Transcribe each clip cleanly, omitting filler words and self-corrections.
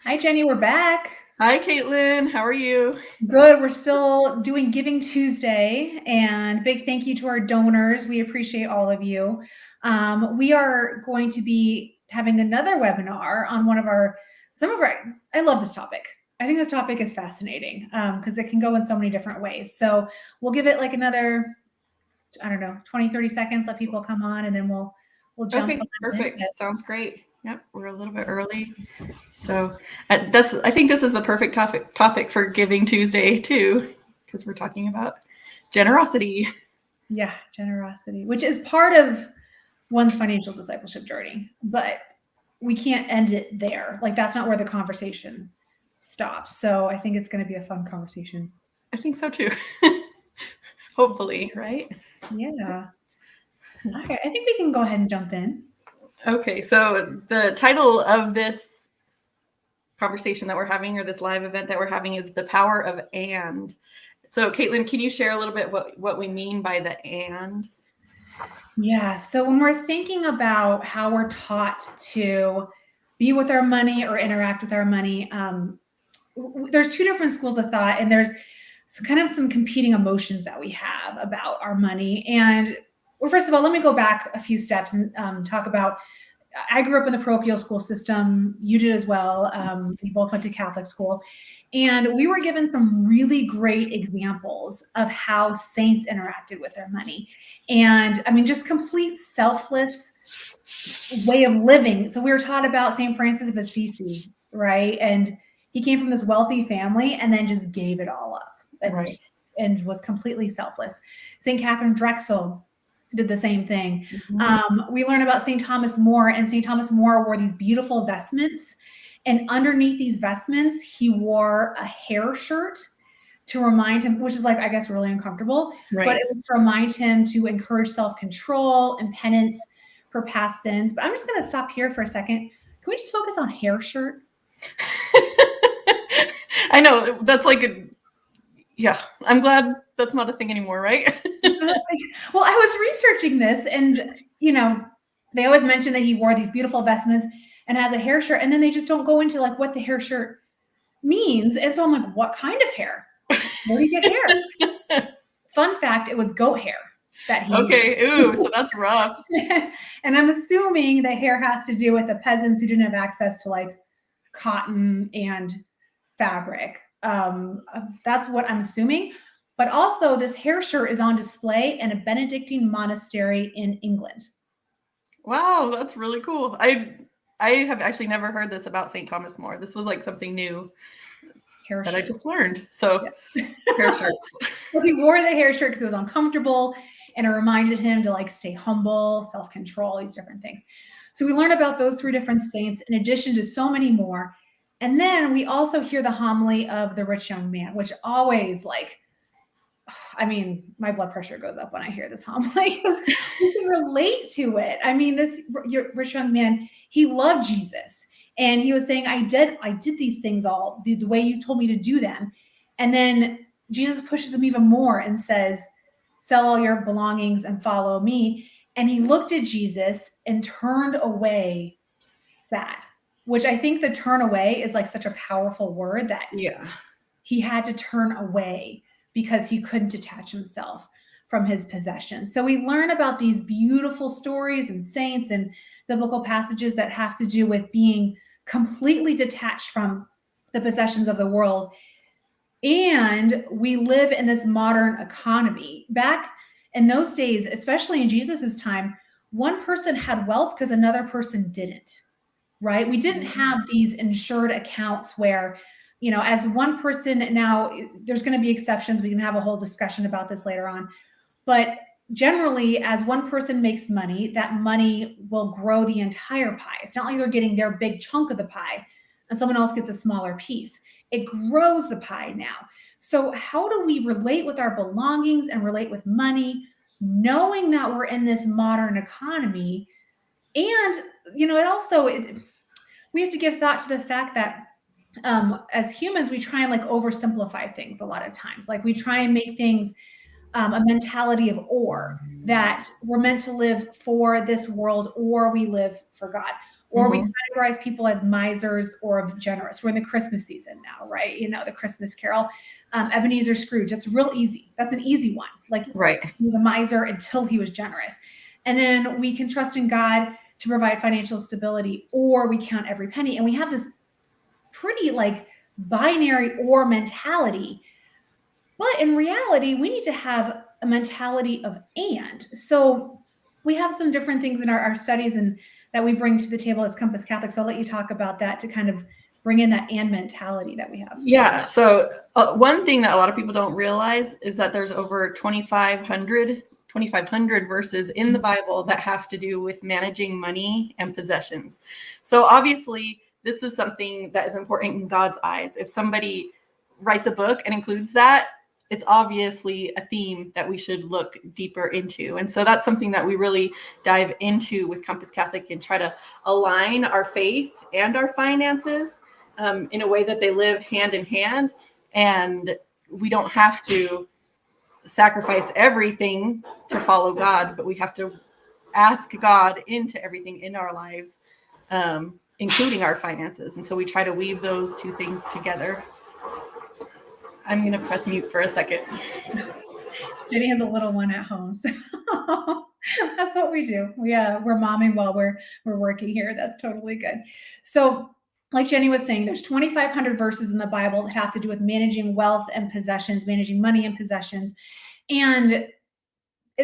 Hi, Jenny. We're back. Hi, Caitlin. How are you? Good. We're still doing Giving Tuesday, and big thank you to our donors. We appreciate all of you. We are going to be having another webinar on I love this topic. I think this topic is fascinating because it can go in so many different ways. So we'll give it like another, I don't know, 20, 30 seconds, let people come on, and then we'll jump Okay, on in. perfect. Sounds great. Yep, we're a little bit early. So I think this is the perfect topic for Giving Tuesday too, because we're talking about generosity. Yeah, generosity, which is part of one's financial discipleship journey, but we can't end it there. Like that's not where the conversation stops. So I think it's going to be a fun conversation. I think so too. Hopefully, right? Yeah. Okay, I think we can go ahead and jump in. Okay, so the title of this conversation that we're having, or this live event that we're having, is The Power of And. So, Caitlin, can you share a little bit what we mean by the and? Yeah. So when we're thinking about how we're taught to be with our money or interact with our money, there's two different schools of thought, and there's kind of some competing emotions that we have about our money. And well, first of all, let me go back a few steps and talk about. I grew up in the parochial school system. You did as well. We both went to Catholic school. And we were given some really great examples of how saints interacted with their money. And I mean, just complete selfless way of living. So we were taught about St. Francis of Assisi, right? And he came from this wealthy family and then just gave it all up and was completely selfless. St. Catherine Drexel did the same thing. We learn about St. Thomas More, and St. Thomas More wore these beautiful vestments. And underneath these vestments, he wore a hair shirt to remind him, which is like, I guess, really uncomfortable, but it was to remind him to encourage self-control and penance for past sins. But I'm just going to stop here for a second. Can we just focus on hair shirt? I know, that's like yeah, I'm glad that's not a thing anymore, right? Well, I was researching this, and they always mention that he wore these beautiful vestments and has a hair shirt, and then they just don't go into like what the hair shirt means. And so I'm like, what kind of hair? Where do you get hair? Fun fact, it was goat hair that he Okay, ooh, so that's rough. And I'm assuming the hair has to do with the peasants who didn't have access to like cotton and fabric. That's what I'm assuming. But also, this hair shirt is on display in a Benedictine monastery in England. Wow, that's really cool. I have actually never heard this about St. Thomas More. This was like something new that I just learned. So, hair shirts. So he wore the hair shirt because it was uncomfortable, and it reminded him to like stay humble, self-control, these different things. So we learn about those three different saints in addition to so many more. And then we also hear the homily of the rich young man, which always I mean, my blood pressure goes up when I hear this homily because we can relate to it. I mean, this rich young man, he loved Jesus. And he was saying, I did these things all the way you told me to do them. And then Jesus pushes him even more and says, sell all your belongings and follow me. And he looked at Jesus and turned away sad, which I think the turn away is like such a powerful word that he had to turn away because he couldn't detach himself from his possessions. So we learn about these beautiful stories and saints and biblical passages that have to do with being completely detached from the possessions of the world. And we live in this modern economy. Back in those days, especially in Jesus's time, one person had wealth because another person didn't, right? We didn't have these insured accounts where, as one person, now there's going to be exceptions. We can have a whole discussion about this later on. But generally, as one person makes money, that money will grow the entire pie. It's not like they're getting their big chunk of the pie and someone else gets a smaller piece. It grows the pie now. So how do we relate with our belongings and relate with money, knowing that we're in this modern economy? And, we have to give thought to the fact that as humans, we try and like oversimplify things a lot of times. Like we try and make things a mentality of or, that we're meant to live for this world or we live for God. or we categorize people as misers or generous. We're in the Christmas season now, right? You know, the Christmas Carol. Ebenezer Scrooge, that's real easy. That's an easy one. Like, Right. he was a miser until he was generous. And then we can trust in God to provide financial stability, or we count every penny. And we have this pretty like binary or mentality. But in reality, we need to have a mentality of and. So we have some different things in our studies and that we bring to the table as Compass Catholic. So I'll let you talk about that to kind of bring in that and mentality that we have. Yeah. So one thing that a lot of people don't realize is that there's over 2,500 verses in the Bible that have to do with managing money and possessions. So obviously, this is something that is important in God's eyes. If somebody writes a book and includes that, it's obviously a theme that we should look deeper into. And so that's something that we really dive into with Compass Catholic and try to align our faith and our finances in a way that they live hand in hand. And we don't have to sacrifice everything to follow God, but we have to ask God into everything in our lives, including our finances. And so we try to weave those two things together. I'm going to press mute for a second. Jenny has a little one at home, so that's what we do. We're momming while we're working here. That's totally good. So, like Jenny was saying, there's 2,500 verses in the Bible that have to do with managing wealth and possessions, managing money and possessions, and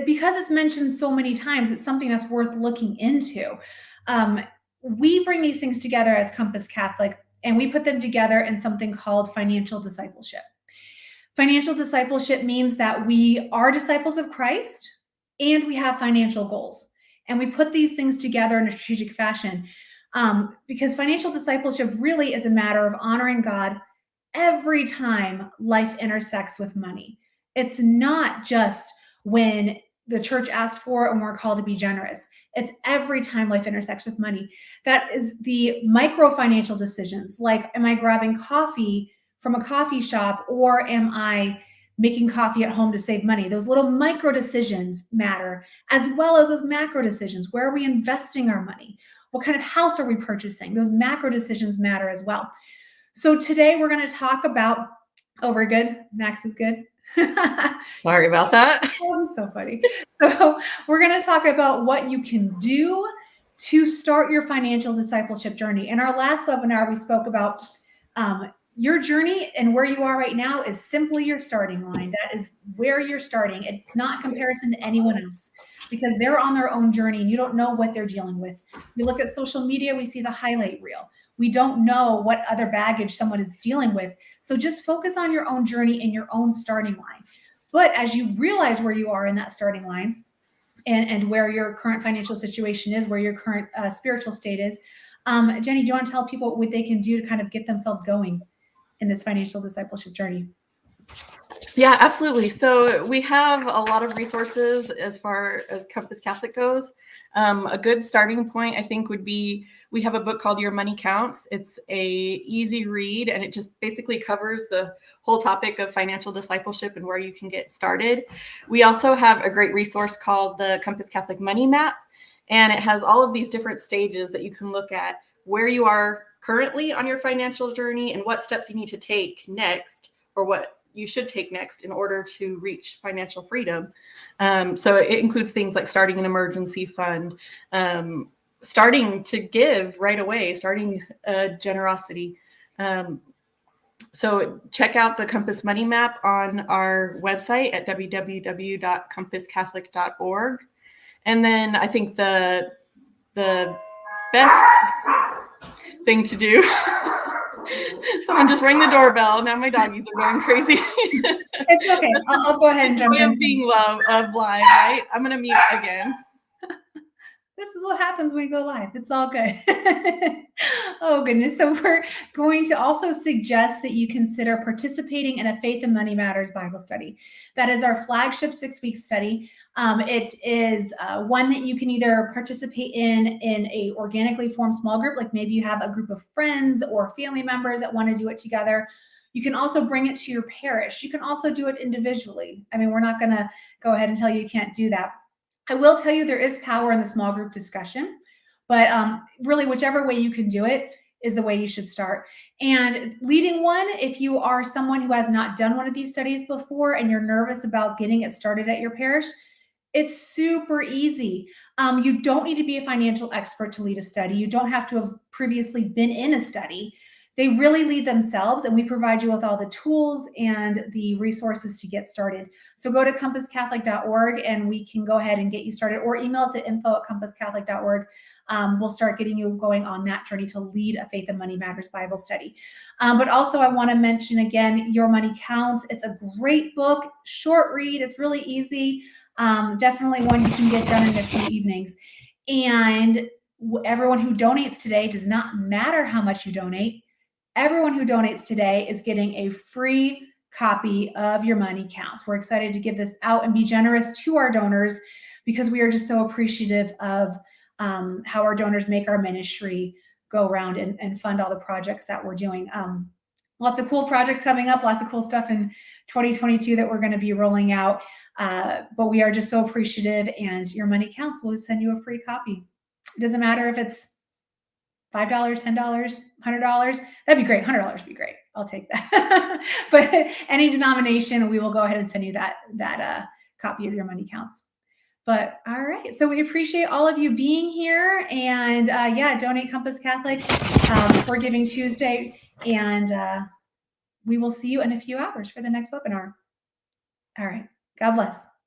because it's mentioned so many times, it's something that's worth looking into. We bring these things together as Compass Catholic, and we put them together in something called financial discipleship. Financial discipleship means that we are disciples of Christ and we have financial goals. And we put these things together in a strategic fashion because financial discipleship really is a matter of honoring God every time life intersects with money. It's not just when the church asks for it and we're called to be generous. It's every time life intersects with money. That is the micro financial decisions, like, am I grabbing coffee from a coffee shop, or am I making coffee at home to save money? Those little micro decisions matter, as well as those macro decisions. Where are we investing our money? What kind of house are we purchasing? Those macro decisions matter as well. So today we're going to talk about, oh, we're good? Max is good? Sorry about that. Oh, so funny. So we're going to talk about what you can do to start your financial discipleship journey. In our last webinar, we spoke about your journey, and where you are right now is simply your starting line. That is where you're starting. It's not comparison to anyone else because they're on their own journey and you don't know what they're dealing with. We look at social media, we see the highlight reel. We don't know what other baggage someone is dealing with. So just focus on your own journey and your own starting line. But as you realize where you are in that starting line and where your current financial situation is, where your current spiritual state is, Jenny, do you want to tell people what they can do to kind of get themselves going in this financial discipleship journey? Yeah, absolutely. So we have a lot of resources as far as Compass Catholic goes. A good starting point, I think, would be we have a book called Your Money Counts. It's a easy read, and it just basically covers the whole topic of financial discipleship and where you can get started. We also have a great resource called the Compass Catholic Money Map, and it has all of these different stages that you can look at where you are currently on your financial journey and what steps you need to take next, or what you should take next in order to reach financial freedom. So it includes things like starting an emergency fund, starting to give right away, starting generosity. So check out the Compass Money Map on our website at www.compasscatholic.org. And then I think the best thing to do. Someone just rang the doorbell. Now my doggies are going crazy. It's okay. I'll go ahead and jump in. Being live, right? I'm going to mute again. This is what happens when we go live. It's all good. Oh, goodness. So we're going to also suggest that you consider participating in a Faith and Money Matters Bible study. That is our flagship 6-week study. It is one that you can either participate in a organically formed small group, like maybe you have a group of friends or family members that want to do it together. You can also bring it to your parish. You can also do it individually. I mean, we're not going to go ahead and tell you can't do that. I will tell you there is power in the small group discussion, But really, whichever way you can do it is the way you should start. And leading one, if you are someone who has not done one of these studies before and you're nervous about getting it started at your parish, it's super easy. You don't need to be a financial expert to lead a study. You don't have to have previously been in a study. They really lead themselves, and we provide you with all the tools and the resources to get started. So go to compasscatholic.org and we can go ahead and get you started, or email us at info@compasscatholic.org. We'll start getting you going on that journey to lead a Faith and Money Matters Bible study. But also I want to mention again, Your Money Counts. It's a great book, short read. It's really easy. Definitely one you can get done in a few evenings. And everyone who donates today, does not matter how much you donate, everyone who donates today is getting a free copy of Your Money Counts. We're excited to give this out and be generous to our donors because we are just so appreciative of how our donors make our ministry go around and fund all the projects that we're doing. Lots of cool projects coming up, lots of cool stuff in 2022 that we're going to be rolling out. But we are just so appreciative, and Your Money Counts will send you a free copy. It doesn't matter if it's $5, $10, $100. That'd be great. $100 would be great. I'll take that. But any denomination, we will go ahead and send you that copy of Your Money Counts. But all right, so we appreciate all of you being here, and donate Compass Catholic for Giving Tuesday, and we will see you in a few hours for the next webinar. All right, God bless.